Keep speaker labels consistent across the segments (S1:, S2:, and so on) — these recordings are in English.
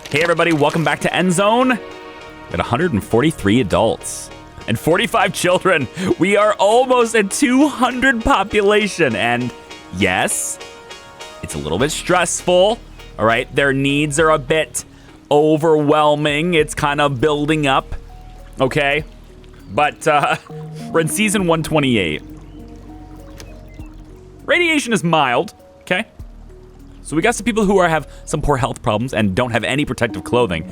S1: Hey everybody, welcome back to Endzone. Got 143 adults and 45 children. We are almost at 200 population, and yes, it's a little bit stressful. All right, their needs are a bit overwhelming. It's kind of building up, okay? But we're in season 128. Radiation is mild, okay? So we got some people who have some poor health problems and don't have any protective clothing.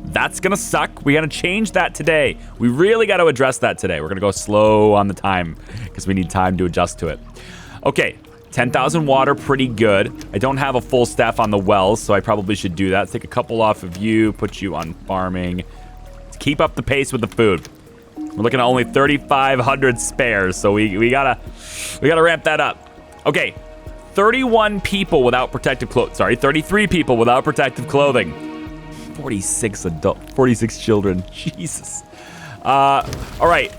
S1: That's gonna suck. We gotta change that today. We really gotta address that today. We're gonna go slow on the time because we need time to adjust to it. Okay, 10,000 water, pretty good. I don't have a full staff on the wells, so I probably should do that. Let's take a couple off of you, put you on farming. Let's keep up the pace with the food. We're looking at only 3,500 spares, so we gotta ramp that up. Okay. 31 people without protective clothing. Sorry, 33 people without protective clothing. 46 children. Jesus. All right.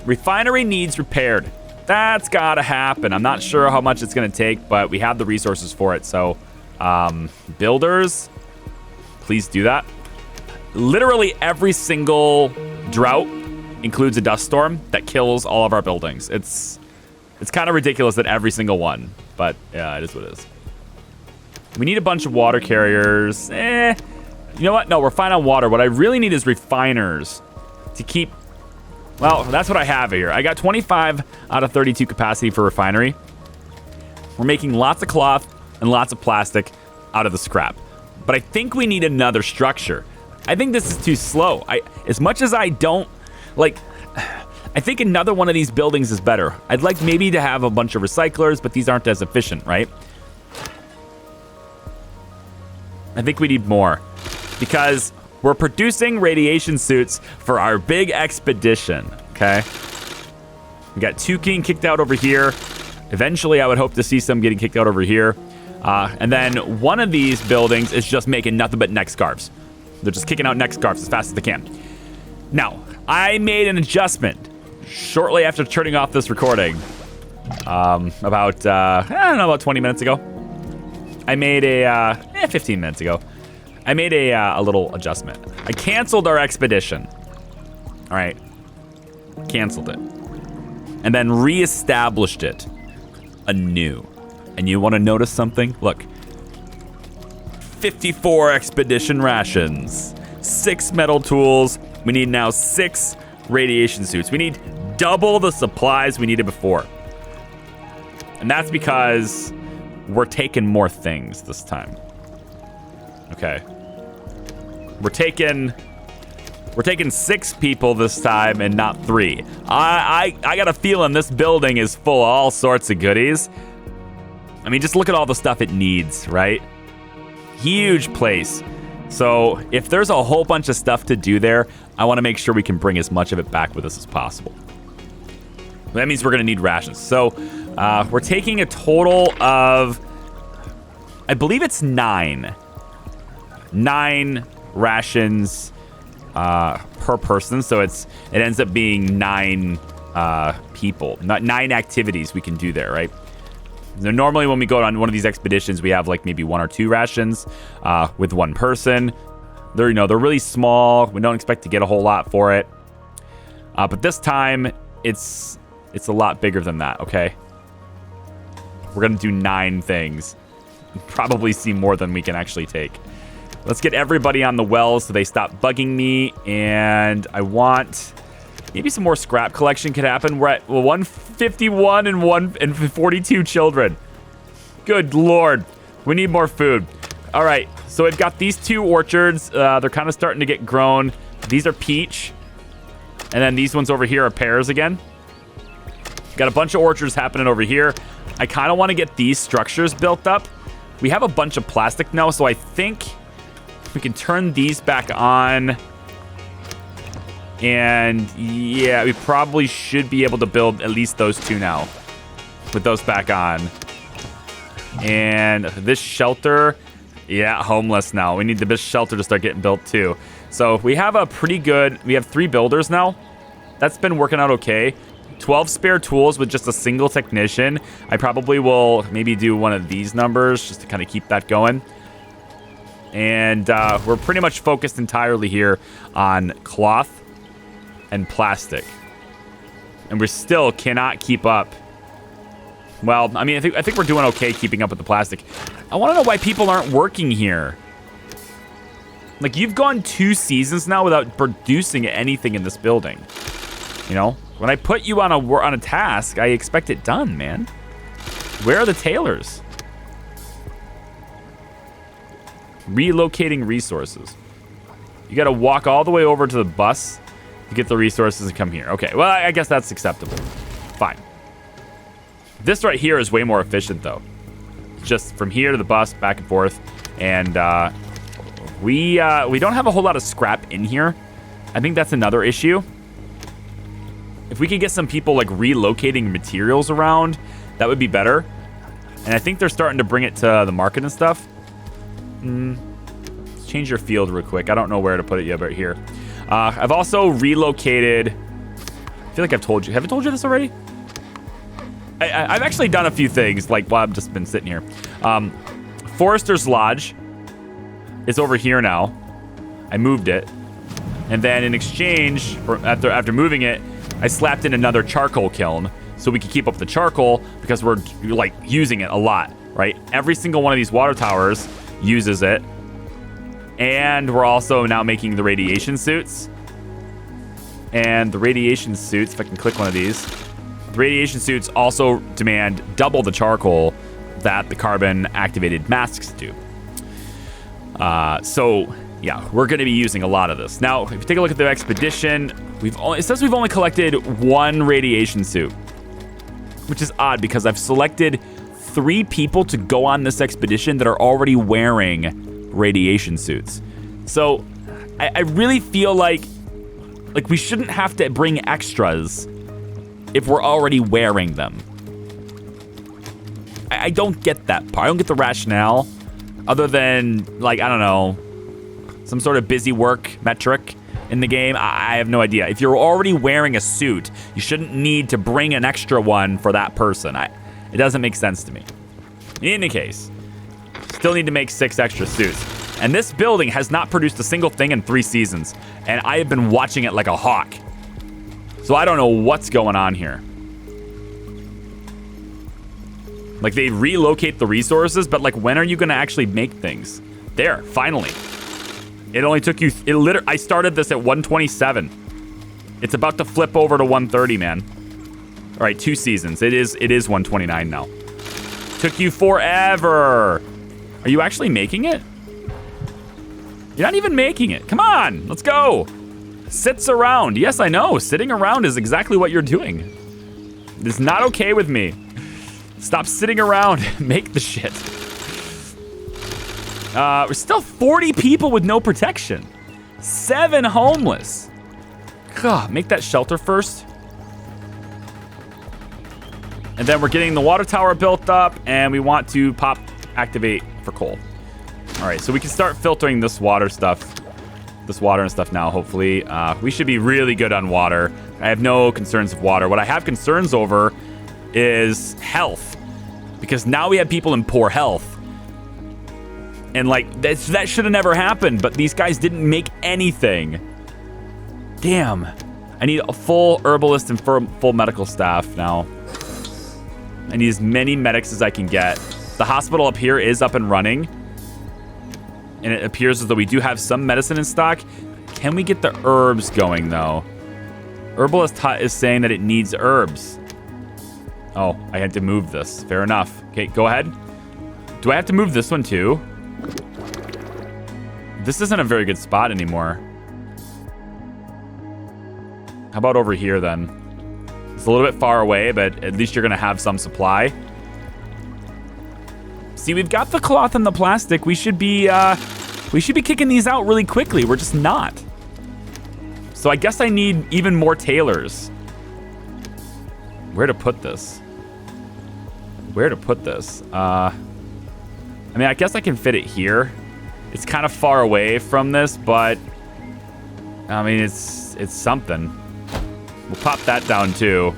S1: Refinery needs repaired. That's gotta happen. I'm not sure how much it's gonna take, but we have the resources for it. So, builders, please do that. Literally every single drought includes a dust storm that kills all of our buildings. It's kind of ridiculous that every single one, but yeah, it is what it is. We need a bunch of water carriers. You know what? No, we're fine on water. What I really need is refiners to keep, well, that's what I have here. I got 25 out of 32 capacity for refinery. We're making lots of cloth and lots of plastic out of the scrap. But I think we need another structure. I think this is too slow. As much as I don't, like, I think another one of these buildings is better. I'd like maybe to have a bunch of recyclers, but these aren't as efficient, right? I think we need more because we're producing radiation suits for our big expedition, okay? We got 2 getting kicked out over here. Eventually, I would hope to see some getting kicked out over here. And then one of these buildings is just making nothing but neck scarves. They're just kicking out neck scarves as fast as they can. Now, I made an adjustment shortly after turning off this recording, about 20 minutes ago. I made 15 minutes ago. I made a little adjustment. I canceled our expedition. All right, canceled it, and then reestablished it anew. And you want to notice something? Look, 54 expedition rations, 6 metal tools. We need now 6 radiation suits. We need double the supplies we needed before. And that's because we're taking more things this time. Okay. We're taking 6 people this time and not 3. I got a feeling this building is full of all sorts of goodies. I mean, just look at all the stuff it needs, right? Huge place. So if there's a whole bunch of stuff to do there, I want to make sure we can bring as much of it back with us as possible. That means we're going to need rations. So we're taking a total of, I believe it's 9 rations per person. So it ends up being 9 people, not 9 activities we can do there, right? Now, normally when we go on one of these expeditions, we have like maybe 1 or 2 rations with 1 person. They're really small. We don't expect to get a whole lot for it. But this time it's a lot bigger than that, okay? We're gonna do 9 things. Probably see more than we can actually take. Let's get everybody on the wells so they stop bugging me, and I want maybe some more scrap collection could happen. We're at 151 and 42 children. Good Lord. We need more food. All right, so we've got these 2 orchards. They're kind of starting to get grown. These are peach. And then these ones over here are pears again. Got a bunch of orchards happening over here. I kind of want to get these structures built up. We have a bunch of plastic now, so I think we can turn these back on. And yeah, we probably should be able to build at least those 2 now with those back on. And this shelter, yeah, homeless now. We need this shelter to start getting built too. So we have we have 3 builders now. That's been working out okay. 12 spare tools with just a single technician. I probably will maybe do one of these numbers just to kind of keep that going. And we're pretty much focused entirely here on cloth and plastic. And we still cannot keep up. Well, I mean, I think we're doing okay keeping up with the plastic. I want to know why people aren't working here. Like, you've gone 2 seasons now without producing anything in this building. You know? When I put you on a task, I expect it done, man. Where are the tailors? Relocating resources. You got to walk all the way over to the bus to get the resources and come here. Okay, well, I guess that's acceptable. Fine. This right here is way more efficient, though. Just from here to the bus, back and forth. And we don't have a whole lot of scrap in here. I think that's another issue. If we could get some people, like, relocating materials around, that would be better. And I think they're starting to bring it to the market and stuff. Let's change your field real quick. I don't know where to put it yet, but here. I've also relocated... I feel like I've told you. Have I told you this already? I've actually done a few things, like, while I've just been sitting here. Forester's Lodge is over here now. I moved it. And then in exchange, after moving it, I slapped in another charcoal kiln so we could keep up the charcoal because we're, like, using it a lot, right? Every single one of these water towers uses it. And we're also now making the radiation suits. And the radiation suits, if I can click one of these, the radiation suits also demand double the charcoal that the carbon activated masks do. So yeah, we're going to be using a lot of this. Now, if you take a look at the expedition, it says we've only collected 1 radiation suit, which is odd because I've selected 3 people to go on this expedition that are already wearing radiation suits. So I really feel like we shouldn't have to bring extras if we're already wearing them. I don't get that part. I don't get the rationale other than, like, I don't know, some sort of busy work metric in the game. I have no idea. If you're already wearing a suit, you shouldn't need to bring an extra one for that person. It doesn't make sense to me. In any case, still need to make 6 extra suits. And this building has not produced a single thing in 3 seasons. And I have been watching it like a hawk. So I don't know what's going on here. Like, they relocate the resources, but, like, when are you going to actually make things? There, finally. It only took you... I started this at 127. It's about to flip over to 130, man. All right, 2 seasons. It is 129 now. Took you forever. Are you actually making it? You're not even making it. Come on, let's go. Sits around. Yes, I know. Sitting around is exactly what you're doing. It's not okay with me. Stop sitting around. Make the shit. We're still 40 people with no protection. 7 homeless. God, make that shelter first. And then we're getting the water tower built up, and we want to activate for coal. All right, so we can start filtering this water and stuff now, hopefully. We should be really good on water. I have no concerns of water. What I have concerns over is health, because now we have people in poor health. And, like, that should have never happened, but these guys didn't make anything. Damn. I need a full herbalist and full medical staff now. I need as many medics as I can get. The hospital up here is up and running. And it appears as though we do have some medicine in stock. Can we get the herbs going, though? Herbalist Hut is saying that it needs herbs. Oh, I had to move this. Fair enough. Okay, go ahead. Do I have to move this one, too? This isn't a very good spot anymore. How about over here, then? It's a little bit far away, but at least you're going to have some supply. See, we've got the cloth and the plastic. We should be kicking these out really quickly. We're just not. So I guess I need even more tailors. Where to put this? I mean, I guess I can fit it here. It's kind of far away from this, but I mean, it's something. We'll pop that down too.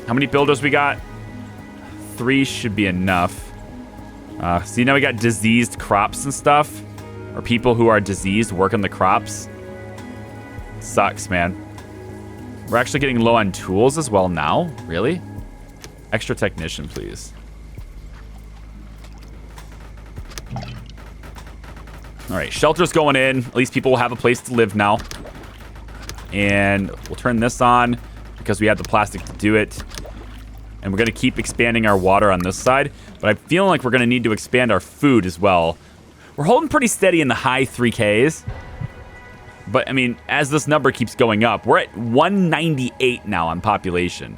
S1: How many builders we got? 3 should be enough. See, now we got diseased crops and stuff. or people who are diseased working the crops. Sucks, man. We're actually getting low on tools as well now. Really? Extra technician, please. All right, shelter's going in. At least people will have a place to live now. And we'll turn this on because we have the plastic to do it. And we're going to keep expanding our water on this side. But I'm feeling like we're going to need to expand our food as well. We're holding pretty steady in the high 3Ks. But, I mean, as this number keeps going up, we're at 198 now on population.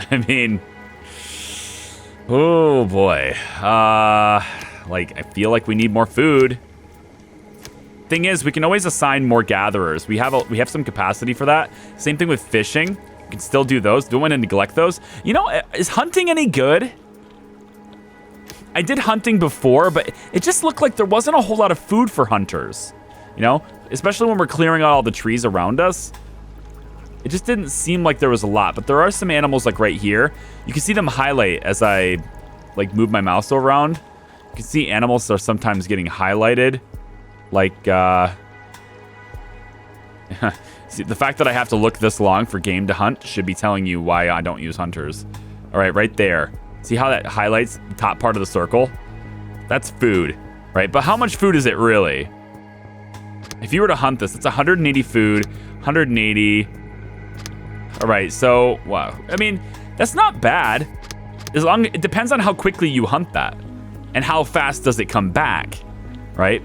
S1: I mean, oh boy. Like, I feel like we need more food. Thing is, we can always assign more gatherers. We have some capacity for that. Same thing with fishing. We can still do those. Don't want to neglect those. You know, is hunting any good? I did hunting before, but it just looked like there wasn't a whole lot of food for hunters. You know, especially when we're clearing out all the trees around us. It just didn't seem like there was a lot, but there are some animals like right here. You can see them highlight as I like move my mouse around. You can see animals that are sometimes getting highlighted. Like, see, the fact that I have to look this long for game to hunt should be telling you why I don't use hunters. All right, right there. See how that highlights the top part of the circle? That's food, right? But how much food is it really? If you were to hunt this, it's 180 food, 180. All right, so, wow. I mean, that's not bad. It depends on how quickly you hunt that and how fast does it come back, right?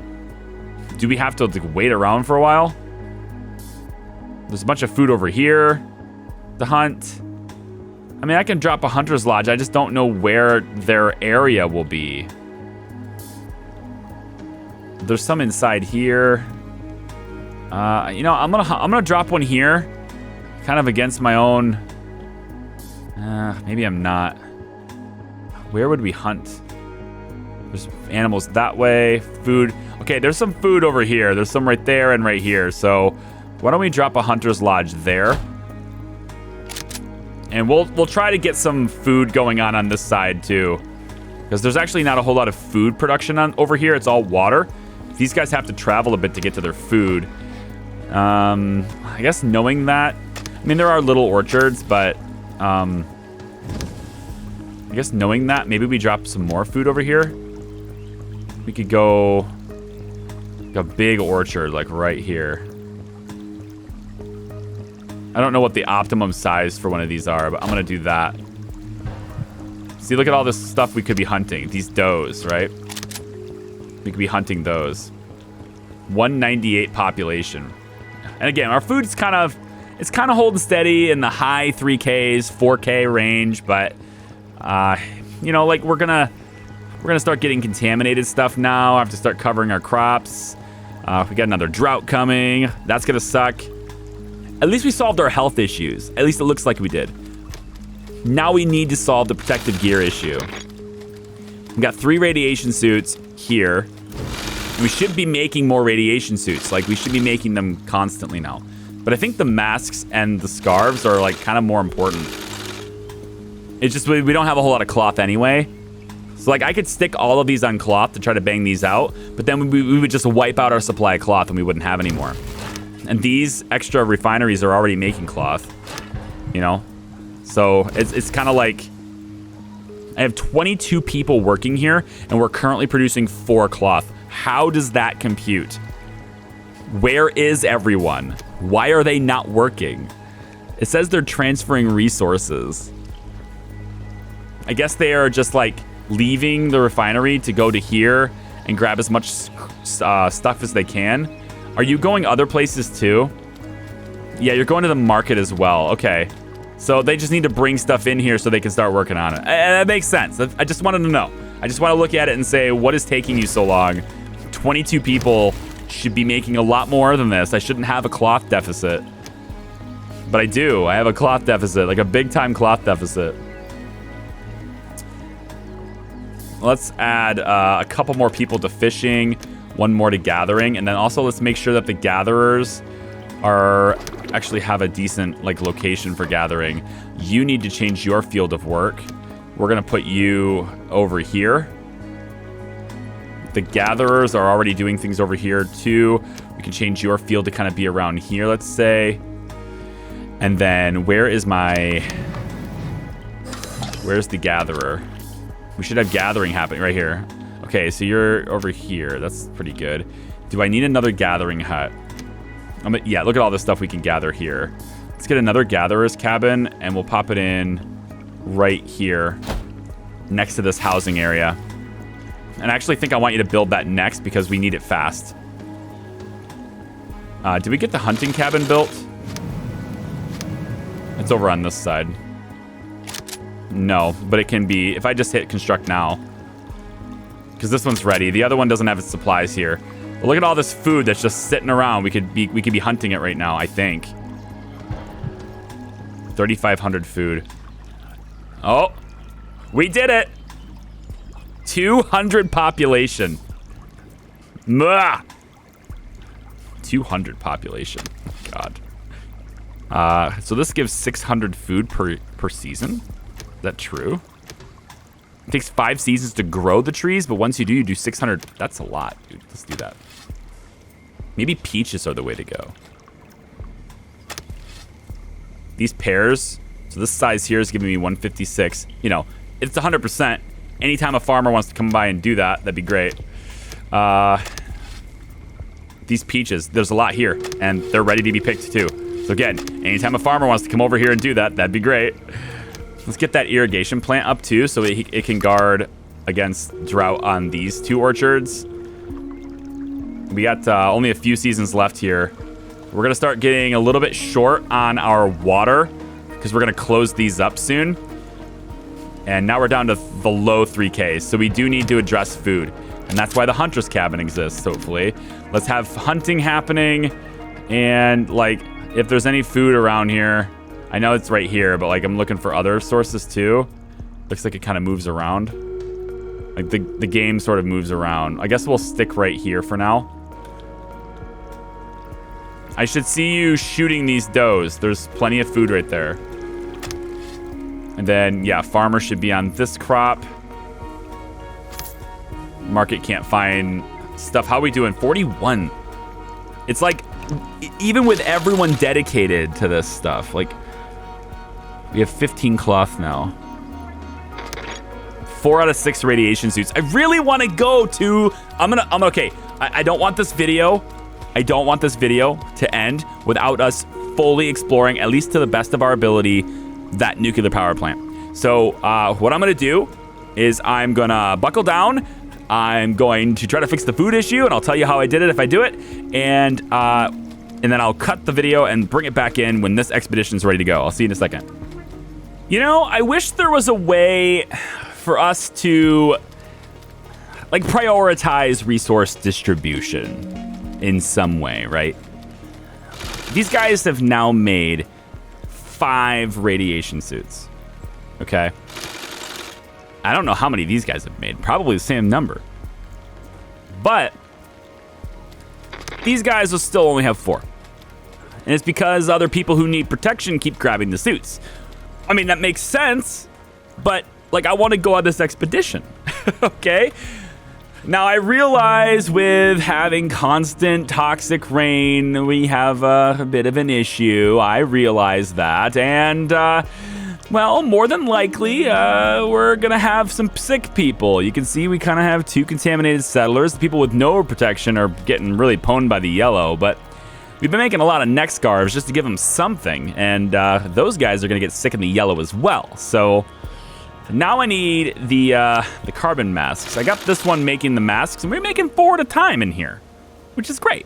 S1: Do we have to like, wait around for a while? There's a bunch of food over here to hunt. I mean, I can drop a hunter's lodge. I just don't know where their area will be. There's some inside here. You know, I'm gonna drop one here, kind of against my own. Maybe I'm not. Where would we hunt? There's animals that way. Food. Okay, there's some food over here. There's some right there and right here. So why don't we drop a hunter's lodge there? And we'll try to get some food going on this side too, because there's actually not a whole lot of food production over here. It's all water. These guys have to travel a bit to get to their food. I guess knowing that, I mean there are little orchards, but I guess knowing that, maybe we drop some more food over here. We could go like a big orchard like right here. I don't know what the optimum size for one of these are, but I'm going to do that. See, look at all this stuff we could be hunting. These does, right? We could be hunting those. 198 population. And again, our food's kind of holding steady in the high 3Ks, 4K range, but you know, like we're gonna start getting contaminated stuff now. I have to start covering our crops. We got another drought coming. That's gonna suck. At least we solved our health issues. At least it looks like we did. Now we need to solve the protective gear issue. We got 3 radiation suits here. We should be making more radiation suits. Like, we should be making them constantly now. But I think the masks and the scarves are, like, kind of more important. It's just we don't have a whole lot of cloth anyway. So, like, I could stick all of these on cloth to try to bang these out. But then we would just wipe out our supply of cloth and we wouldn't have any more. And these extra refineries are already making cloth, you know? So it's kind of like I have 22 people working here and we're currently producing 4 cloth. How does that compute? Where is everyone? Why are they not working? It says they're transferring resources. I guess they are just like leaving the refinery to go to here and grab as much stuff as they can. Are you going other places too? Yeah, you're going to the market as well. Okay. So they just need to bring stuff in here so they can start working on it. That makes sense. I just wanted to know. I just want to look at it and say, what is taking you so long? 22 people should be making a lot more than this. I shouldn't have a cloth deficit. But I do. I have a cloth deficit, like a big time cloth deficit. Let's add a couple more people to fishing. 1 more to gathering, and then also let's make sure that the gatherers actually have a decent like location for gathering. You need to change your field of work. We're gonna put you over here. The gatherers are already doing things over here too. We can change your field to kind of be around here, let's say. And then where's the gatherer? We should have gathering happening right here. Okay, so you're over here. That's pretty good. Do I need another gathering hut? Yeah, look at all this stuff we can gather here. Let's get another gatherer's cabin, and we'll pop it in right here next to this housing area. And I actually think I want you to build that next because we need it fast. Did we get the hunting cabin built? It's over on this side. No, but it can be, if I just hit construct now. Because this one's ready. The other one doesn't have its supplies here. But look at all this food that's just sitting around. We could be hunting it right now, I think. 3,500 food. Oh, we did it. 200 population. Mwah! 200 population. God. So this gives 600 food per season. Is that true? It takes 5 seasons to grow the trees, but once you do 600. That's a lot, dude. Let's do that. Maybe peaches are the way to go. These pears, so this size here is giving me 156. You know, it's 100%. Anytime a farmer wants to come by and do that, that'd be great. These peaches, there's a lot here, and they're ready to be picked too. So again, anytime a farmer wants to come over here and do that, that'd be great. Let's get that irrigation plant up too, so it can guard against drought on these 2 orchards. We got only a few seasons left here. We're gonna start getting a little bit short on our water because we're gonna close these up soon. And now we're down to the low 3Ks, so we do need to address food. And that's why the hunter's cabin exists, hopefully. Let's have hunting happening, and like, if there's any food around here, I know it's right here, but like I'm looking for other sources too. Looks like it kind of moves around. Like the game sort of moves around. I guess we'll stick right here for now. I should see you shooting these does. There's plenty of food right there. And then, yeah, farmer should be on this crop. Market can't find stuff. How are we doing? 41. It's like, even with everyone dedicated to this stuff, like, we have 15 cloth now. 4 out of 6 radiation suits. I really want to go to, okay. I don't want this video. I don't want this video to end without us fully exploring, at least to the best of our ability, that nuclear power plant. So what I'm going to do is I'm going to buckle down. I'm going to try to fix the food issue, and I'll tell you how I did it if I do it. And then I'll cut the video and bring it back in when this expedition's ready to go. I'll see you in a second. You know, I wish there was a way for us to like prioritize resource distribution in some way, right? These guys have now made 5 radiation suits. Okay. I don't know how many these guys have made. Probably the same number. But these guys will still only have 4. And it's because other people who need protection keep grabbing the suits. I mean, that makes sense, but like, I want to go on this expedition. Okay? Now, I realize with having constant toxic rain, we have a bit of an issue. I realize that. And, well, more than likely, we're going to have some sick people. You can see we kind of have 2 contaminated settlers. The people with no protection are getting really pwned by the yellow, but we've been making a lot of neck scarves just to give them something. And those guys are going to get sick in the yellow as well. So now I need the carbon masks. I got this one making the masks, and we're making 4 at a time in here, which is great.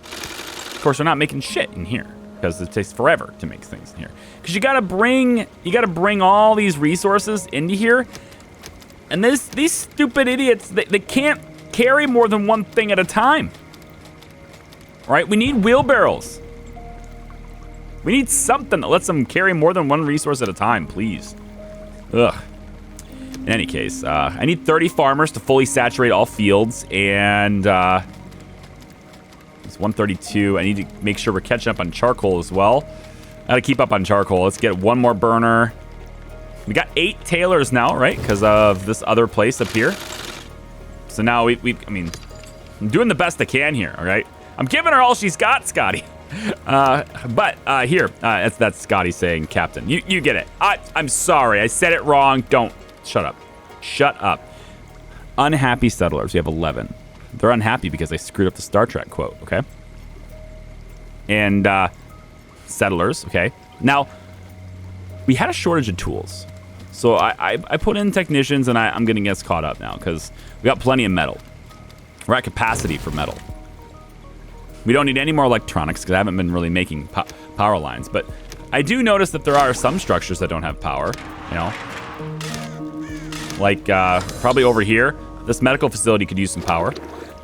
S1: Of course, we're not making shit in here because it takes forever to make things in here. Because you gotta bring all these resources into here, and these stupid idiots, they can't carry more than one thing at a time. All right, we need wheelbarrows. We need something that lets them carry more than one resource at a time, please. Ugh. In any case, I need 30 farmers to fully saturate all fields, and it's 132. I need to make sure we're catching up on charcoal as well. I gotta keep up on charcoal. Let's get 1 more burner. We got 8 tailors now, right? Because of this other place up here. So now I mean, I'm doing the best I can here, all right? I'm giving her all she's got, Scotty. Here, that's Scotty saying captain. You get it. I'm sorry. I said it wrong. Don't. Shut up. Shut up. Unhappy settlers. We have 11. They're unhappy because they screwed up the Star Trek quote, okay? And settlers, okay? Now, we had a shortage of tools. So I put in technicians, and I'm getting us caught up now because we got plenty of metal. We're at capacity for metal. We don't need any more electronics because I haven't been really making power lines. But I do notice that there are some structures that don't have power, you know? Like probably over here, this medical facility could use some power.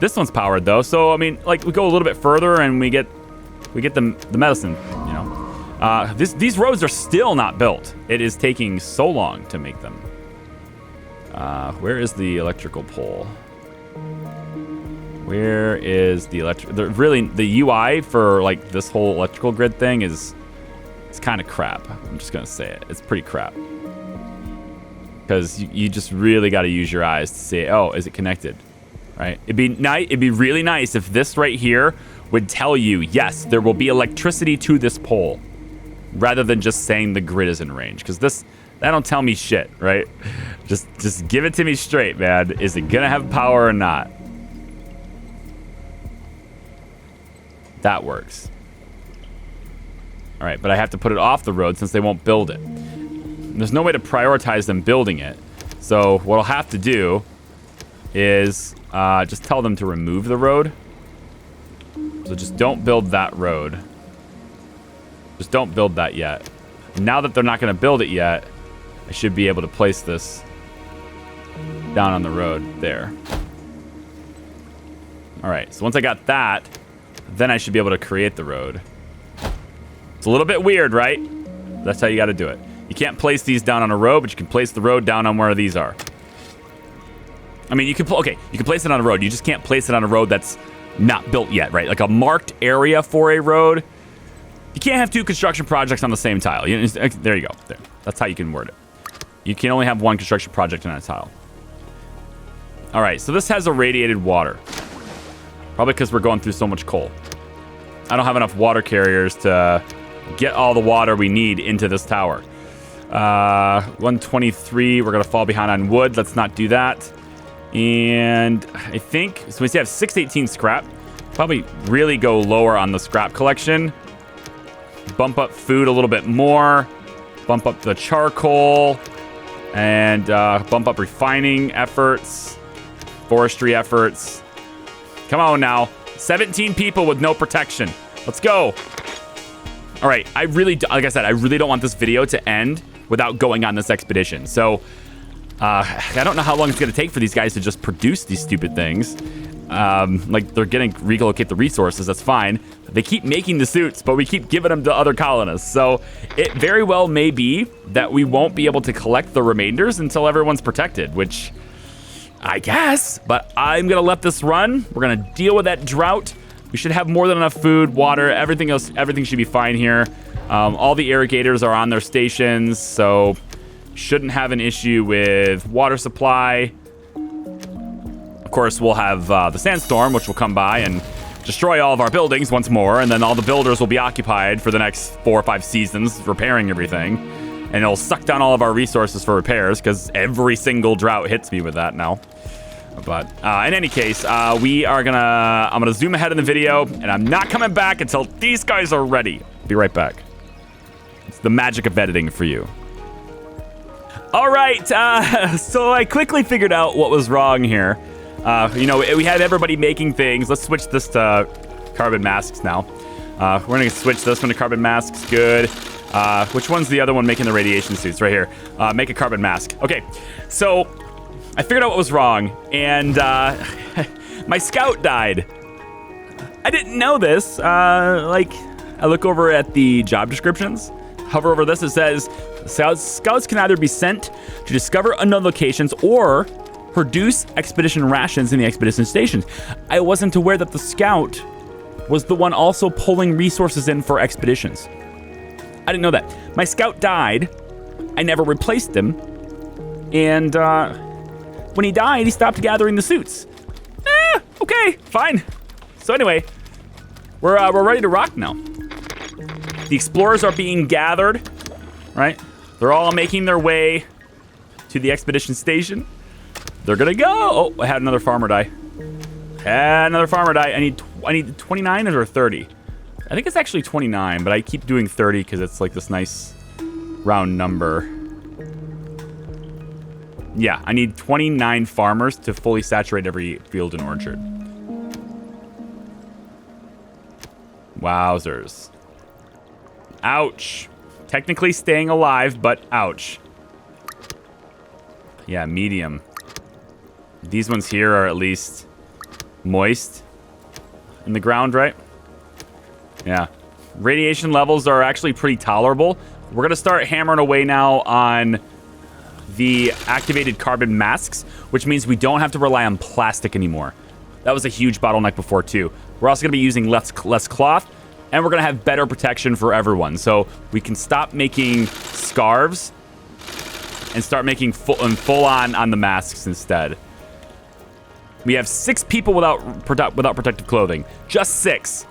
S1: This one's powered though, so I mean, like we go a little bit further and we get the medicine, you know. These roads are still not built. It is taking so long to make them. Where is the electrical pole? Where is the really the UI for like this whole electrical grid thing it's kind of crap. I'm just gonna say it. It's pretty crap. Because you just really got to use your eyes to say, oh, is it connected? Right? It'd be really nice if this right here would tell you, yes, there will be electricity to this pole, rather than just saying the grid is in range. Because that don't tell me shit, right? Just give it to me straight, man. Is it gonna have power or not? That works. All right, but I have to put it off the road since they won't build it. There's no way to prioritize them building it. So what I'll have to do is just tell them to remove the road. So just don't build that road. Just don't build that yet. And now that they're not going to build it yet, I should be able to place this down on the road there. All right, so once I got that, then I should be able to create the road. It's a little bit weird, right? That's how you got to do it. You can't place these down on a road, but you can place the road down on where these are. I mean, you can place it on a road. You just can't place it on a road that's not built yet, right? Like a marked area for a road. You can't have two construction projects on the same tile. There you go. There. That's how you can word it. You can only have one construction project on a tile. All right, so this has irradiated water. Probably because we're going through so much coal. I don't have enough water carriers to get all the water we need into this tower. 123, we're gonna fall behind on wood. Let's not do that. And I think, so we have 618 scrap. Probably really go lower on the scrap collection. Bump up food a little bit more. Bump up the charcoal. And bump up refining efforts. Forestry efforts. Come on now. 17 people with no protection. Let's go. All right, like I said, I really don't want this video to end without going on this expedition. So I don't know how long it's going to take for these guys to just produce these stupid things. Like they're going to relocate the resources. That's fine. They keep making the suits, but we keep giving them to other colonists. So it very well may be that we won't be able to collect the remainders until everyone's protected, which I guess. But I'm going to let this run. We're going to deal with that drought. We should have more than enough food, water, everything else. Everything should be fine here. All the irrigators are on their stations, so shouldn't have an issue with water supply. Of course, we'll have the sandstorm, which will come by and destroy all of our buildings once more, and then all the builders will be occupied for the next 4 or 5 seasons repairing everything, and it'll suck down all of our resources for repairs because every single drought hits me with that now. But in any case, I'm gonna zoom ahead in the video, and I'm not coming back until these guys are ready. Be right back. It's the magic of editing for you. All right, so I quickly figured out what was wrong here. We had everybody making things. Let's switch this to carbon masks now. We're gonna switch this one to carbon masks. Good. Which one's the other one making the radiation suits? Right here. Make a carbon mask. Okay, so I figured out what was wrong, and my scout died. I didn't know this. I look over at the job descriptions, hover over this, it says scouts can either be sent to discover unknown locations or produce expedition rations in the expedition stations. I wasn't aware that the scout was the one also pulling resources in for expeditions. I didn't know that. My scout died. I never replaced him. And when he died, he stopped gathering the suits. Okay, fine. So anyway, we're ready to rock now. The explorers are being gathered, right? They're all making their way to the expedition station. They're gonna go. Oh, I had another farmer die. I need 29 or 30. I think it's actually 29, but I keep doing 30 because it's like this nice round number. Yeah, I need 29 farmers to fully saturate every field and orchard. Wowzers. Ouch. Technically staying alive, but ouch. Yeah, medium. These ones here are at least moist in the ground, right? Yeah. Radiation levels are actually pretty tolerable. We're going to start hammering away now on the activated carbon masks, which means we don't have to rely on plastic anymore. That was a huge bottleneck before, too. We're also going to be using less cloth, and we're going to have better protection for everyone. So we can stop making scarves and start making full on the masks instead. We have 6 people without protective clothing. Just 6.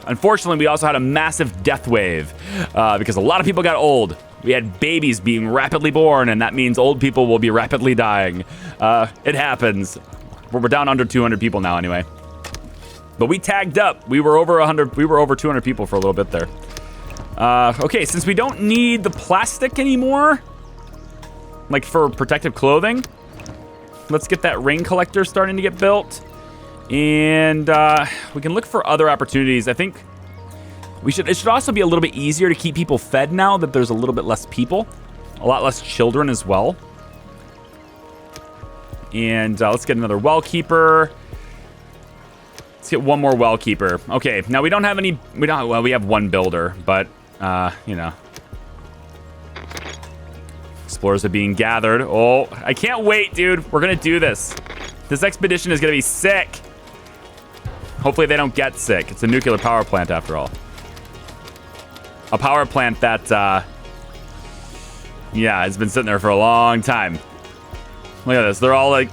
S1: Unfortunately, we also had a massive death wave because a lot of people got old. We had babies being rapidly born, and that means old people will be rapidly dying. It happens. We're down under 200 people now anyway. But we tagged up. We were over 100. We were over 200 people for a little bit there. Okay, since we don't need the plastic anymore, like for protective clothing, let's get that rain collector starting to get built. And we can look for other opportunities. I think it should also be a little bit easier to keep people fed now that there's a little bit less people. A lot less children as well. And let's get another well keeper. Let's get one more well keeper. Okay, now we don't have any. Well, we have one builder, but you know, explorers are being gathered. Oh, I can't wait, dude. We're gonna do this. This expedition is gonna be sick. Hopefully they don't get sick. It's a nuclear power plant after all. A power plant that, yeah, it's been sitting there for a long time. Look at this. They're all like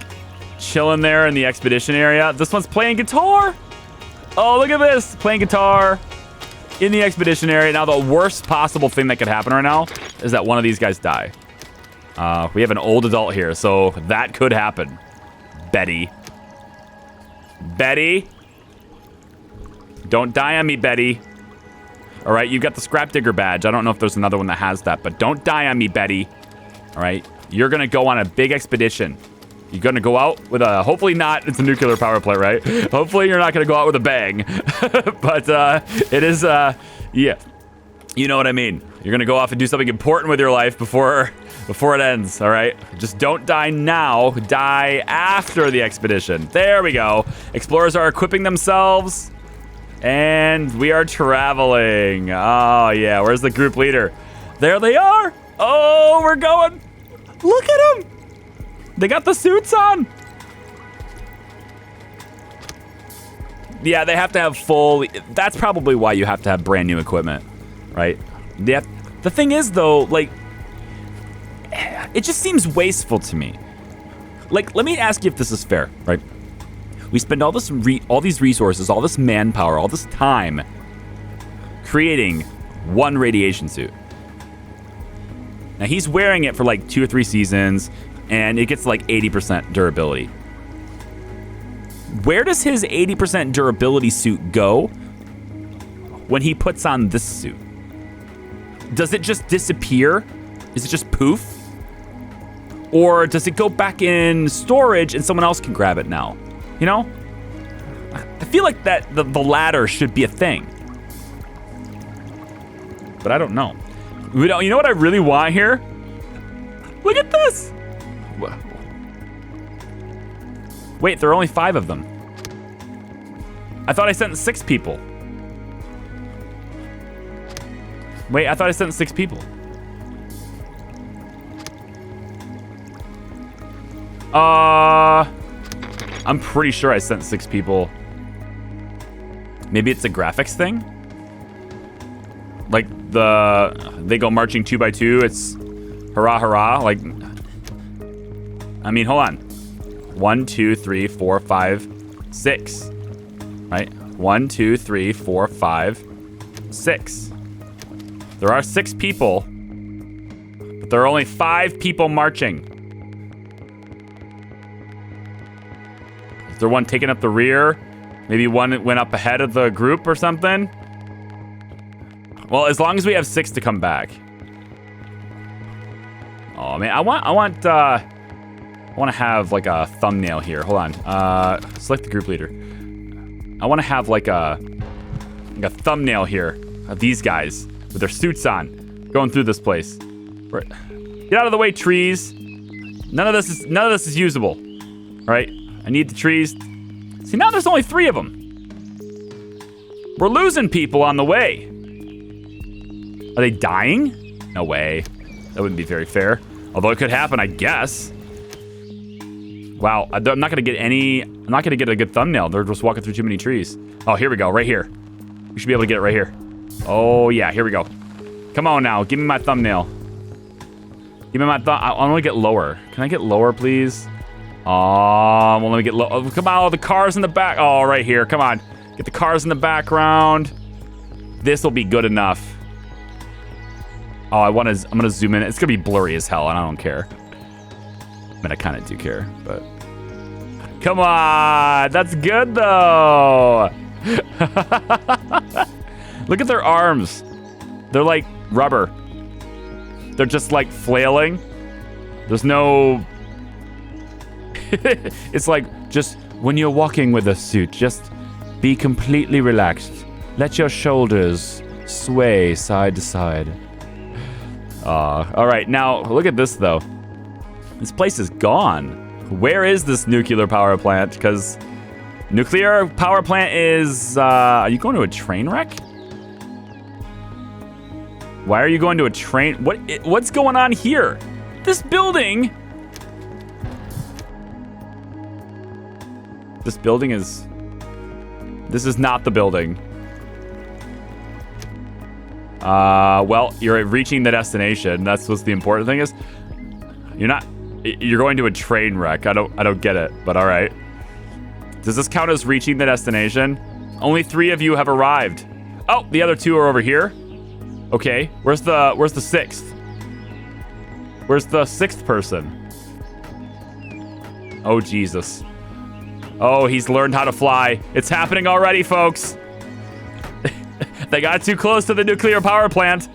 S1: chilling there in the expedition area. This one's playing guitar. Oh, look at this. Playing guitar in the expedition area. Now, the worst possible thing that could happen right now is that one of these guys die. We have an old adult here, so that could happen. Betty. Betty. Don't die on me, Betty. All right, you got the scrap digger badge. I don't know if there's another one that has that, but don't die on me, Betty. All right, you're gonna go on a big expedition. You're gonna go out with a, hopefully not, it's a nuclear power plant, right? Hopefully you're not gonna go out with a bang. But it is, yeah, you know what I mean. You're gonna go off and do something important with your life before it ends, all right? Just don't die now, die after the expedition. There we go. Explorers are equipping themselves. And we are traveling. Oh, yeah. Where's the group leader? There they are. Oh, we're going. Look at them. They got the suits on. Yeah, they have to have full. That's probably why you have to have brand new equipment, right? The thing is, though, like, it just seems wasteful to me. Like, let me ask you if this is fair, right? We spend all these resources, all this manpower, all this time creating one radiation suit. Now he's wearing it for like 2 or 3 seasons, and it gets like 80% durability. Where does his 80% durability suit go when he puts on this suit? Does it just disappear? Is it just poof? Or does it go back in storage and someone else can grab it now? You know, I feel like that the latter should be a thing, but I don't know. You know what I really want here? Look at this. Wait, there are only 5 of them. I thought I sent 6 people. Wait, I thought I sent 6 people. I'm pretty sure I sent 6 people. Maybe it's a graphics thing? Like they go marching 2 by 2. It's hurrah, hurrah. Like, I mean, hold on. 1, 2, 3, 4, 5. 6. Right? 1, 2, 3, 4, 5, 6. There are 6 people, but there are only 5 people marching. Is there one taking up the rear? Maybe one went up ahead of the group or something? Well, as long as we have 6 to come back. Oh man, I want to have like a thumbnail here. Hold on. Select the group leader. I want to have like a thumbnail here of these guys with their suits on, going through this place. Get out of the way, trees. None of this is usable. All right, I need the trees. See, now there's only 3 of them. We're losing people on the way. Are they dying? No way. That wouldn't be very fair. Although it could happen, I guess. Wow, I'm not gonna get a good thumbnail. They're just walking through too many trees. Oh, here we go, right here. We should be able to get it right here. Oh yeah, here we go. Come on now, give me my thumbnail. Give me my I want to get lower. Can I get lower, please? Oh, well, let me get low. Oh, come on, the cars in the back. Oh, right here. Come on, get the cars in the background. This will be good enough. Oh, I'm gonna zoom in. It's gonna be blurry as hell, and I don't care. I mean, I kind of do care, but come on, that's good though. Look at their arms. They're like rubber. They're just like flailing. There's no. It's like just when you're walking with a suit, just be completely relaxed. Let your shoulders sway side to side. All right, now look at this though. This place is gone. Where is this nuclear power plant? Because nuclear power plant is, are you going to a train wreck? Why are you going to a train? What's going on here? This building. This building is, this is not the building. Well, you're reaching the destination. That's what's the important thing is. You're going to a train wreck. I don't get it, but all right. Does this count as reaching the destination? Only 3 of you have arrived. Oh, the other 2 are over here. Okay, where's the 6th? Where's the 6th person? Oh, Jesus. Oh, he's learned how to fly. It's happening already, folks. They got too close to the nuclear power plant.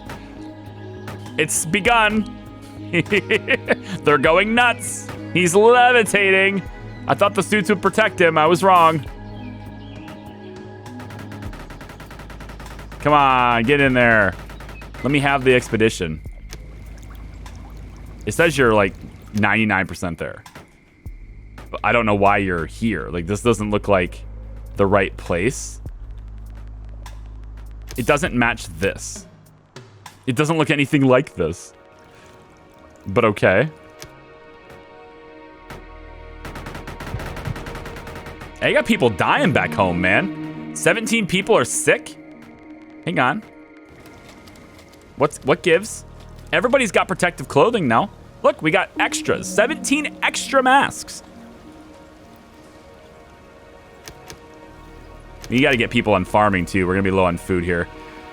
S1: It's begun. They're going nuts. He's levitating. I thought the suits would protect him. I was wrong. Come on, get in there. Let me have the expedition. It says you're like 99% there. But I don't know why you're here. Like, this doesn't look like the right place. It doesn't match this. It doesn't look anything like this. But okay. Hey, you got people dying back home, man. 17 people are sick? Hang on. What gives? Everybody's got protective clothing now. Look, we got extras. 17 extra masks. You got to get people on farming, too. We're going to be low on food here.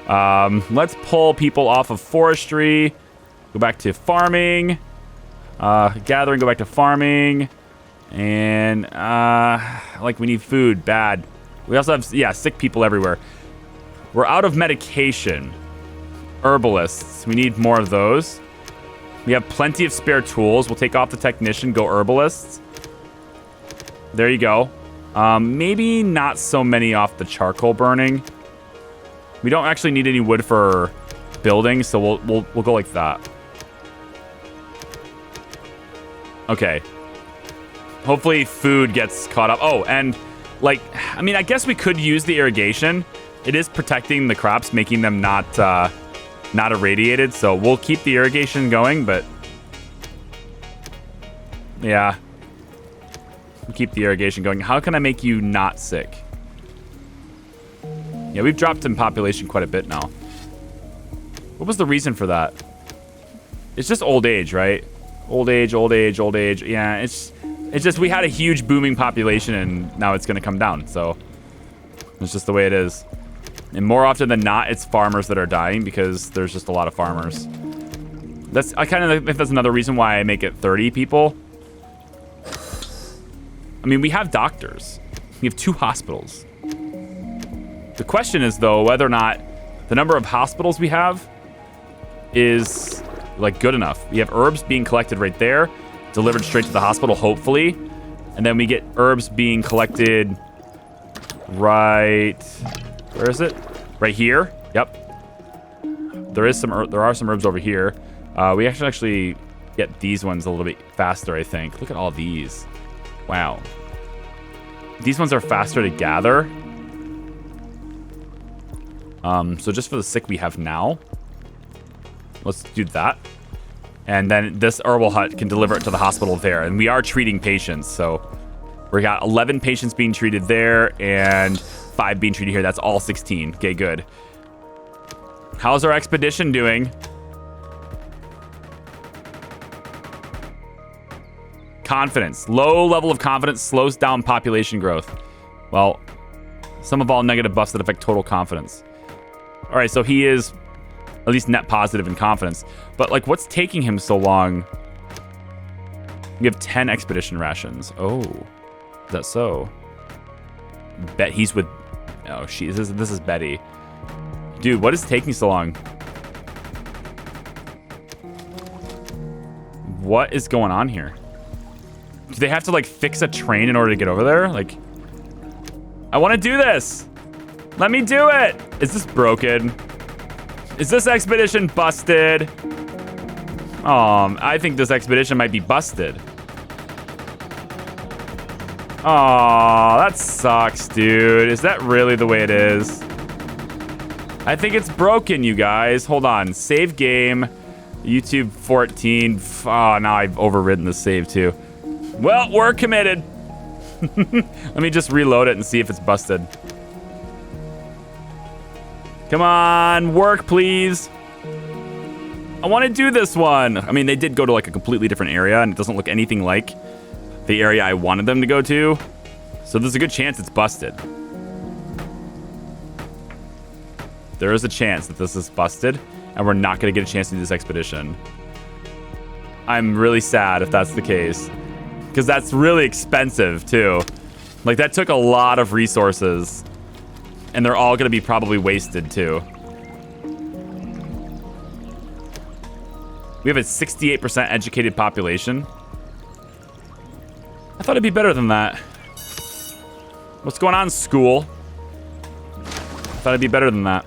S1: Let's pull people off of forestry. Go back to farming. Gathering, go back to farming. And, like, we need food. Bad. We also have, yeah, sick people everywhere. We're out of medication. Herbalists. We need more of those. We have plenty of spare tools. We'll take off the technician, go herbalists. There you go. Maybe not so many off the charcoal burning. We don't actually need any wood for building, so we'll go like that. Okay. Hopefully food gets caught up. Oh, and like, I mean, I guess we could use the irrigation. It is protecting the crops, making them not irradiated. So we'll keep the irrigation going, but yeah. Keep the irrigation going. How can I make you not sick? Yeah, we've dropped in population quite a bit now. What was the reason for that? It's just old age, right? Old age, old age, old age. Yeah, it's It's just we had a huge booming population, and now it's going to come down. So it's just the way it is. And more often than not, it's farmers that are dying because there's just a lot of farmers. I kind of think that's another reason why I make it 30 people. I mean, we have doctors. We have 2 hospitals. The question is, though, whether or not the number of hospitals we have is, like, good enough. We have herbs being collected right there, delivered straight to the hospital, hopefully. And then we get herbs being collected right... Where is it? Right here. Yep. There are some herbs over here. We actually get these ones a little bit faster, I think. Look at all these. Wow. These ones are faster to gather. So just for the sick we have now, let's do that. And then this herbal hut can deliver it to the hospital there. And we are treating patients, so we got 11 patients being treated there and 5 being treated here. That's all 16. Okay, good. How's our expedition doing? Confidence. Low level of confidence slows down population growth. Well, some of all negative buffs that affect total confidence. All right, so he is at least net positive in confidence. But, like, what's taking him so long? We have 10 expedition rations. Oh, is that so? Bet he's with... Oh, this is Betty. Dude, what is taking so long? What is going on here? Do they have to, like, fix a train in order to get over there? Like, I want to do this. Let me do it. Is this broken? Is this expedition busted? I think this expedition might be busted. Aw, that sucks, dude. Is that really the way it is? I think it's broken, you guys. Hold on. Save game. YouTube 14. Oh, now I've overridden the save, too. Well, we're committed. Let me just reload it and see if it's busted. Come on, work, please. I want to do this one. I mean, they did go to, like, a completely different area, and it doesn't look anything like the area I wanted them to go to. So there's a good chance it's busted. There is a chance that this is busted, and we're not going to get a chance to do this expedition. I'm really sad if that's the case, because that's really expensive, too. Like, that took a lot of resources, and they're all going to be probably wasted, too. We have a 68% educated population. I thought it'd be better than that. What's going on, school? I thought it'd be better than that.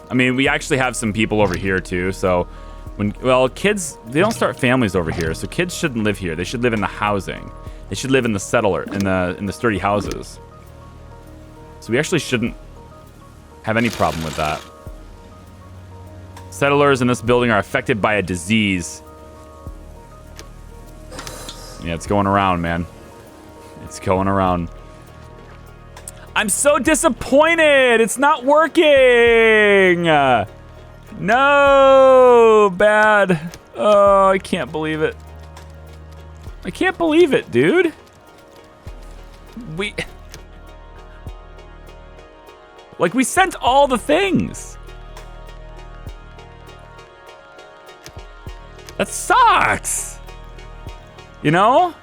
S1: I mean, we actually have some people over here, too, so... kids, they don't start families over here, so kids shouldn't live here. They should live in the housing. They should live in the settler, in the sturdy houses. So we actually shouldn't have any problem with that. Settlers in this building are affected by a disease. Yeah, it's going around, man. It's going around. I'm so disappointed. It's not working. No, bad. Oh, I can't believe it. I can't believe it, dude. We sent all the things. That sucks. You know?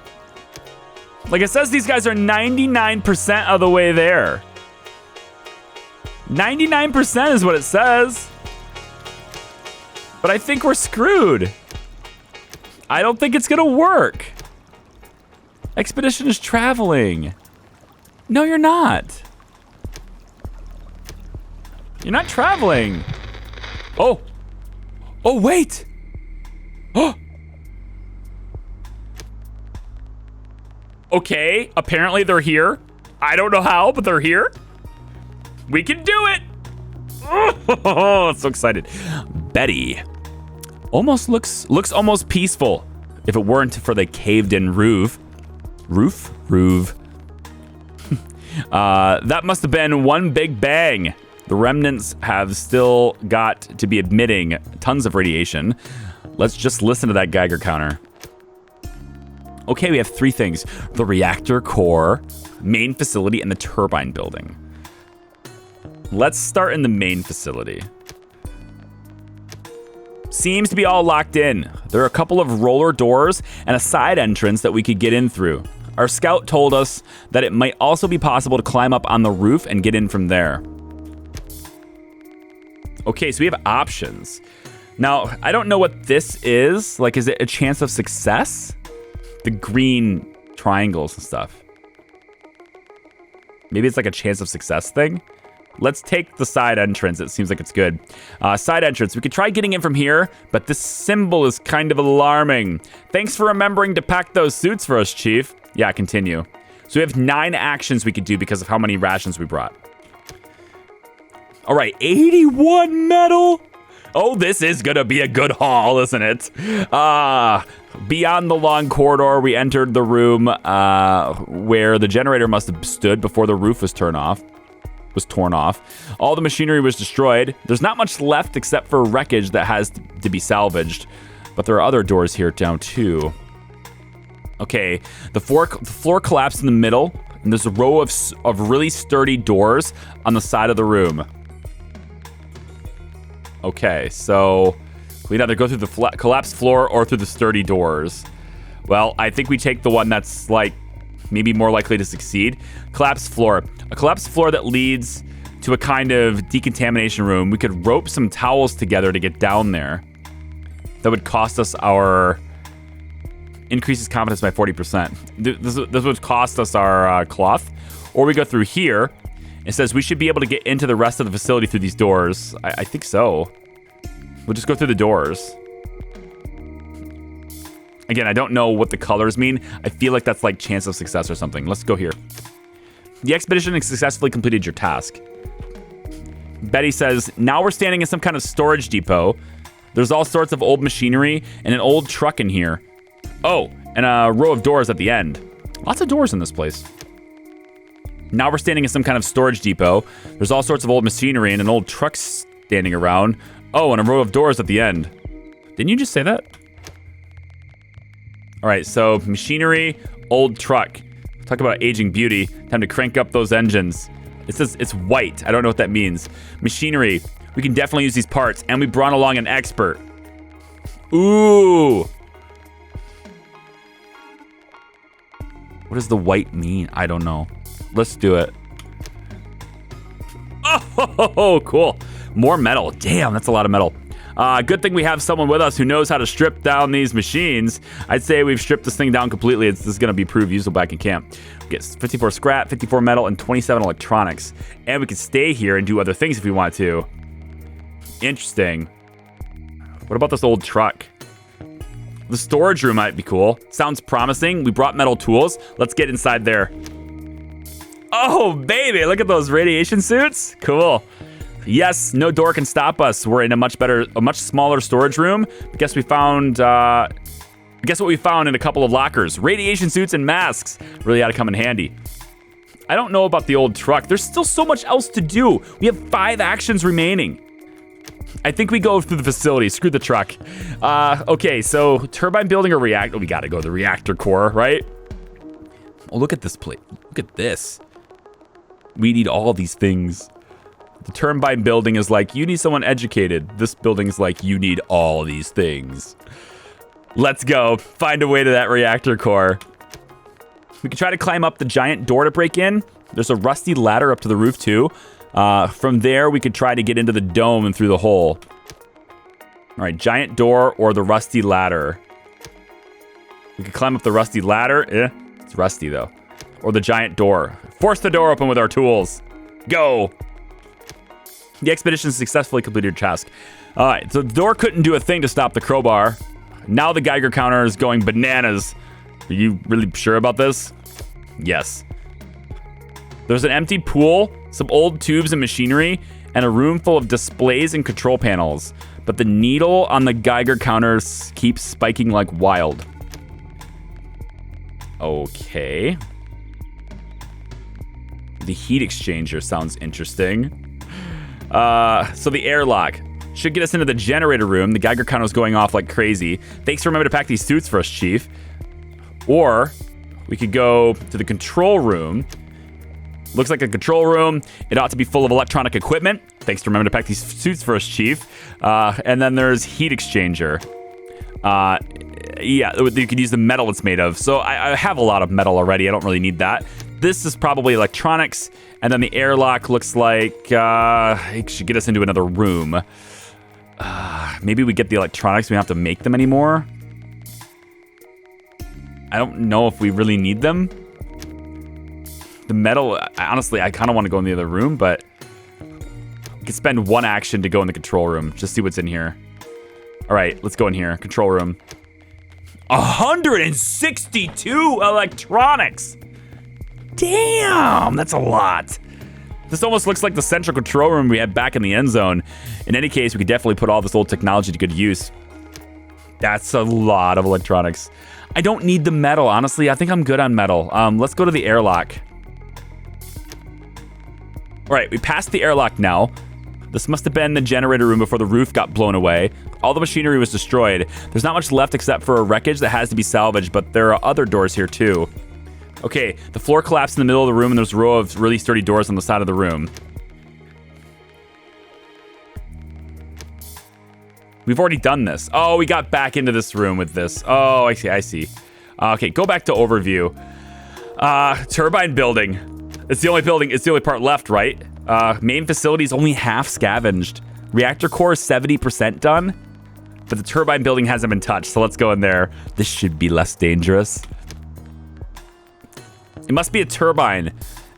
S1: Like, it says these guys are 99% of the way there. 99% is what it says. But I think we're screwed. I don't think it's gonna work. Expedition is traveling. No, you're not. You're not traveling. Oh. Oh, wait. Oh. Okay, apparently they're here. I don't know how, but they're here. We can do it. Oh, I'm so excited. Betty almost looks almost peaceful if it weren't for the caved-in roof. That must have been one big bang. The remnants have still got to be emitting tons of radiation. Let's just listen to that Geiger counter. Okay, we have 3 things. The reactor core, main facility, and the turbine building. Let's start in the main facility. Seems to be all locked in. There are a couple of roller doors and a side entrance that we could get in through. Our scout told us that it might also be possible to climb up on the roof and get in from there. Okay, so we have options. Now, I don't know what this is. Like, is it a chance of success? The green triangles and stuff. Maybe it's like a chance of success thing. Let's take the side entrance. It seems like it's good. Side entrance. We could try getting in from here, but this symbol is kind of alarming. Thanks for remembering to pack those suits for us, Chief. Yeah, continue. So we have 9 actions we could do because of how many rations we brought. All right, 81 metal. Oh, this is going to be a good haul, isn't it? Beyond the long corridor, we entered the room where the generator must have stood before the roof was torn off. All the machinery was destroyed. There's not much left except for wreckage that has to be salvaged. But there are other doors here down too. Okay, the floor collapsed in the middle, and there's a row of really sturdy doors on the side of the room. Okay, so we'd either go through the collapsed floor or through the sturdy doors. Well, I think we take the one that's like maybe more likely to succeed. Collapsed floor. A collapsed floor that leads to a kind of decontamination room. We could rope some towels together to get down there. That would cost us our... increases confidence by 40%. This would cost us our cloth. Or we go through here. It says we should be able to get into the rest of the facility through these doors. I think so. We'll just go through the doors. Again, I don't know what the colors mean. I feel like that's like chance of success or something. Let's go here. The expedition has successfully completed your task. Betty says, now we're standing in some kind of storage depot. There's all sorts of old machinery and an old truck in here. Oh, and a row of doors at the end. Lots of doors in this place. Now we're standing in some kind of storage depot. There's all sorts of old machinery and an old truck standing around. Oh, and a row of doors at the end. Didn't you just say that? All right, so machinery, old truck. Talk about aging beauty. Time to crank up those engines. It says it's white. I don't know what that means. Machinery. We can definitely use these parts. And we brought along an expert. Ooh. What does the white mean? I don't know. Let's do it. Oh, cool. More metal. Damn, that's a lot of metal. Good thing we have someone with us who knows how to strip down these machines. I'd say we've stripped this thing down completely. This is going to be proved usable back in camp. We get 54 scrap, 54 metal, and 27 electronics. And we can stay here and do other things if we want to. Interesting. What about this old truck? The storage room might be cool. Sounds promising. We brought metal tools. Let's get inside there. Oh, baby. Look at those radiation suits. Cool. Yes, no door can stop us. We're in a much smaller storage room. Guess what we found in a couple of lockers? Radiation suits and masks. Really ought to come in handy. I don't know about the old truck. There's still so much else to do. We have 5 actions remaining. I think we go through the facility. Screw the truck. Okay, so turbine building or reactor? We got to go to the reactor core, right? Oh, look at this plate. Look at this. We need all these things. The turbine building is like, you need someone educated. This building is like, you need all these things. Let's go. Find a way to that reactor core. We can try to climb up the giant door to break in. There's a rusty ladder up to the roof too. From there, we could try to get into the dome and through the hole. All right, giant door or the rusty ladder. We could climb up the rusty ladder. It's rusty though. Or the giant door. Force the door open with our tools. Go. The expedition successfully completed your task. All right, so the door couldn't do a thing to stop the crowbar. Now the Geiger counter is going bananas. Are you really sure about this? Yes. There's an empty pool, some old tubes and machinery, and a room full of displays and control panels. But the needle on the Geiger counter keeps spiking like wild. Okay. The heat exchanger sounds interesting. So the airlock should get us into the generator room. The Geiger counter is going off like crazy. Thanks for remembering to pack these suits for us, Chief. Or we could go to the control room. Looks like a control room. It ought to be full of electronic equipment. Thanks to remember to pack these suits for us, Chief. And then there's heat exchanger. Yeah, you could use the metal it's made of. So I have a lot of metal already. I don't really need that. This is probably electronics. And then the airlock looks like it should get us into another room. Maybe we get the electronics. We don't have to make them anymore. I don't know if we really need them. The metal, honestly, I kind of want to go in the other room, but we could spend one action to go in the control room. Just see what's in here. All right, let's go in here. Control room. 162 electronics. Damn, that's a lot. This almost looks like the central control room we had back in the Endzone. In any case, we could definitely put all this old technology to good use. That's a lot of electronics. I don't need the metal, honestly. I think I'm good on metal. Let's go to the airlock. All right, we passed the airlock now. This must have been the generator room before the roof got blown away. All the machinery was destroyed. There's not much left except for a wreckage that has to be salvaged, but there are other doors here too. Okay, the floor collapsed in the middle of the room and there's a row of really sturdy doors on the side of the room. We've already done this. Oh, we got back into this room with this. Oh, I see. Okay, go back to overview. Turbine building. It's the only building, it's the only part left, right? Main facility is only half scavenged. Reactor core is 70% done, but the turbine building hasn't been touched, so let's go in there. This should be less dangerous. It must be a turbine,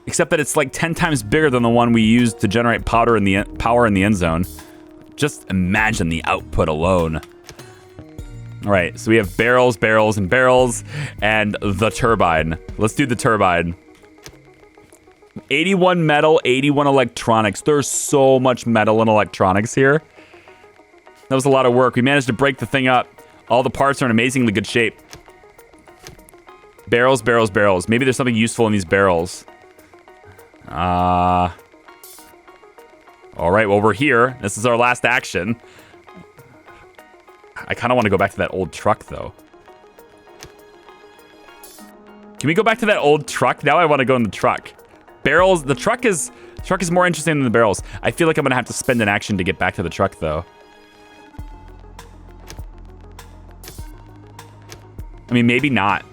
S1: except that it's like 10 times bigger than the one we used to generate power in the Endzone. Just imagine the output alone. All right, so we have barrels, barrels, and barrels, and the turbine. Let's do the turbine. 81 metal, 81 electronics. There's so much metal and electronics here. That was a lot of work. We managed to break the thing up. All the parts are in amazingly good shape. Barrels, barrels, barrels. Maybe there's something useful in these barrels. All right, well, we're here. This is our last action. I kind of want to go back to that old truck, though. Can we go back to that old truck? Now I want to go in the truck. Barrels, the truck is more interesting than the barrels. I feel like I'm gonna have to spend an action to get back to the truck though. I mean, maybe not.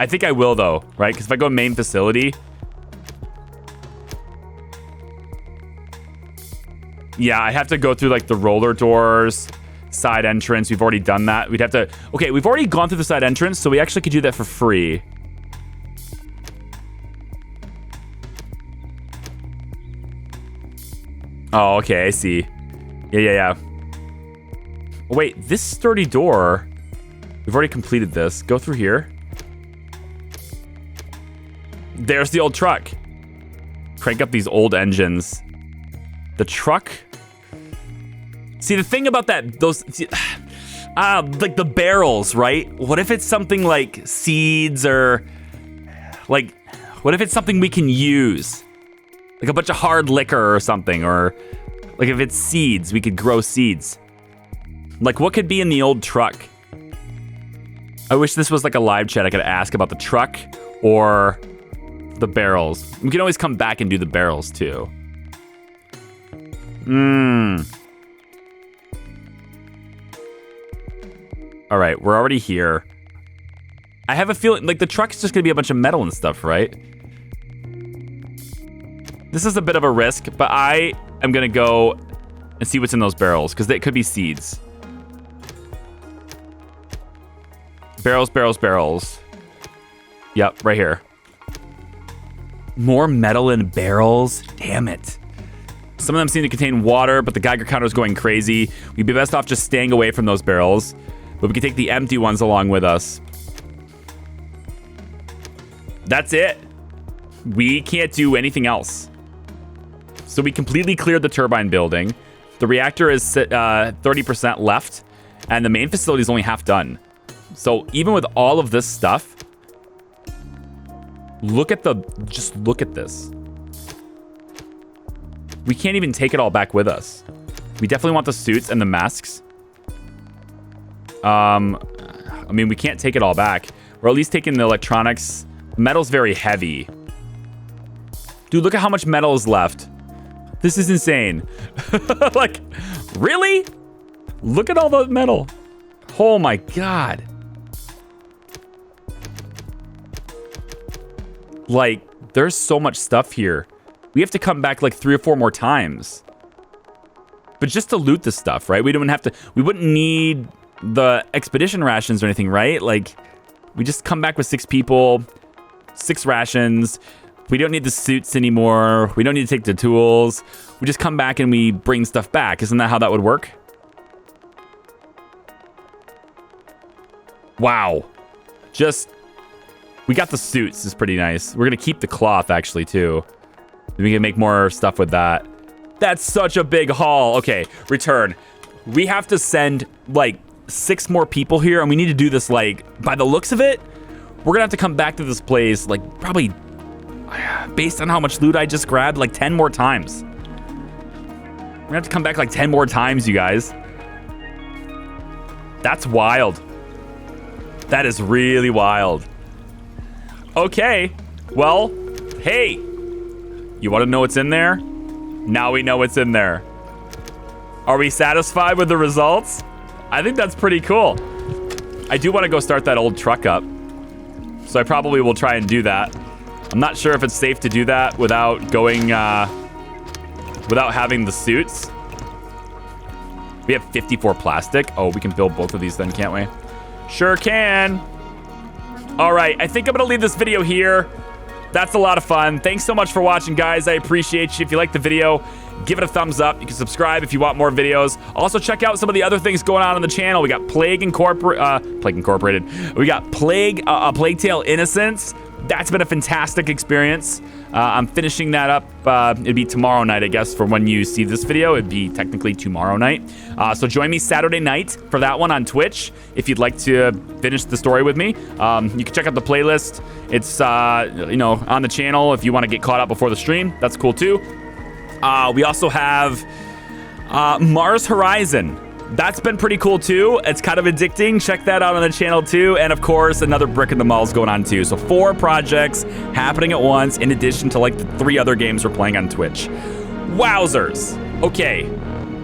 S1: I think I will though, right? Because if I go main facility. Yeah, I have to go through like the roller doors, side entrance. We've already done that. We'd have to, okay, we've already gone through the side entrance, so we actually could do that for free. Oh, okay, I see. Yeah. Oh, wait, this sturdy door. We've already completed this. Go through here. There's the old truck. Crank up these old engines. The truck. See, the thing about that, like the barrels, right? What if it's something like seeds or like, what if it's something we can use? Like a bunch of hard liquor or something, or like if it's seeds, we could grow seeds. Like what could be in the old truck? I wish this was like a live chat I could ask about the truck or the barrels. We can always come back and do the barrels too. All right, we're already here. I have a feeling like the truck's just gonna be a bunch of metal and stuff, right? This is a bit of a risk, but I am gonna go and see what's in those barrels because they could be seeds. Barrels, barrels, barrels. Yep, right here. More metal in barrels? Damn it. Some of them seem to contain water, but the Geiger counter is going crazy. We'd be best off just staying away from those barrels, but we can take the empty ones along with us. That's it. We can't do anything else. So we completely cleared the turbine building. The reactor is 30% left, and the main facility is only half done. So even with all of this stuff, just look at this. We can't even take it all back with us. We definitely want the suits and the masks. I mean, we can't take it all back. Or at least taking the electronics. Metal's very heavy. Dude, look at how much metal is left. This is insane. Like, really? Look at all the metal. Oh my God. Like, there's so much stuff here. We have to come back like 3 or 4 more times. But just to loot the stuff, right? We wouldn't need the expedition rations or anything, right? Like, we just come back with 6 people, 6 rations. We don't need the suits anymore. We don't need to take the tools. We just come back and we bring stuff back. Isn't that how that would work? Wow. We got the suits. This is pretty nice. We're going to keep the cloth, actually, too. We can make more stuff with that. That's such a big haul. Okay, return. We have to send, like, 6 more people here, and we need to do this, like, by the looks of it, we're going to have to come back to this place, like, probably, based on how much loot I just grabbed, like, 10 more times. We're going to have to come back, like, 10 more times, you guys. That's wild. That is really wild. Okay, well, hey, you want to know what's in there? Now we know what's in there. Are we satisfied with the results? I think that's pretty cool. I do want to go start that old truck up, so I probably will try and do that. I'm not sure if it's safe to do that without going, without having the suits. We have 54 plastic. Oh, we can build both of these then, can't we? Sure can. All right, I think I'm gonna leave this video here. That's a lot of fun. Thanks so much for watching, guys. I appreciate you. If you like the video, give it a thumbs up. You can subscribe if you want more videos. Also, check out some of the other things going on the channel. We got Plague Incorporated. We got Plague Tale Innocence. That's been a fantastic experience. I'm finishing that up. It'd be tomorrow night, I guess, for when you see this video. It'd be technically tomorrow night. So join me Saturday night for that one on Twitch if you'd like to finish the story with me. You can check out the playlist. It's on the channel if you want to get caught up before the stream. That's cool too. We also have Mars Horizon. That's been pretty cool too. It's kind of addicting. Check that out on the channel too. And of course, another Brick in the Mall is going on too. So 4 projects happening at once in addition to like the 3 other games we're playing on Twitch. Wowzers. Okay.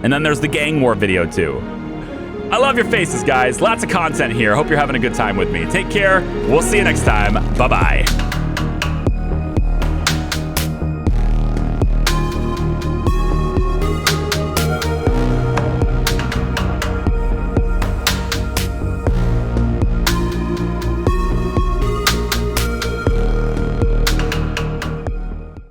S1: And then there's the Gang War video too. I love your faces, guys. Lots of content here. Hope you're having a good time with me. Take care. We'll see you next time. Bye-bye.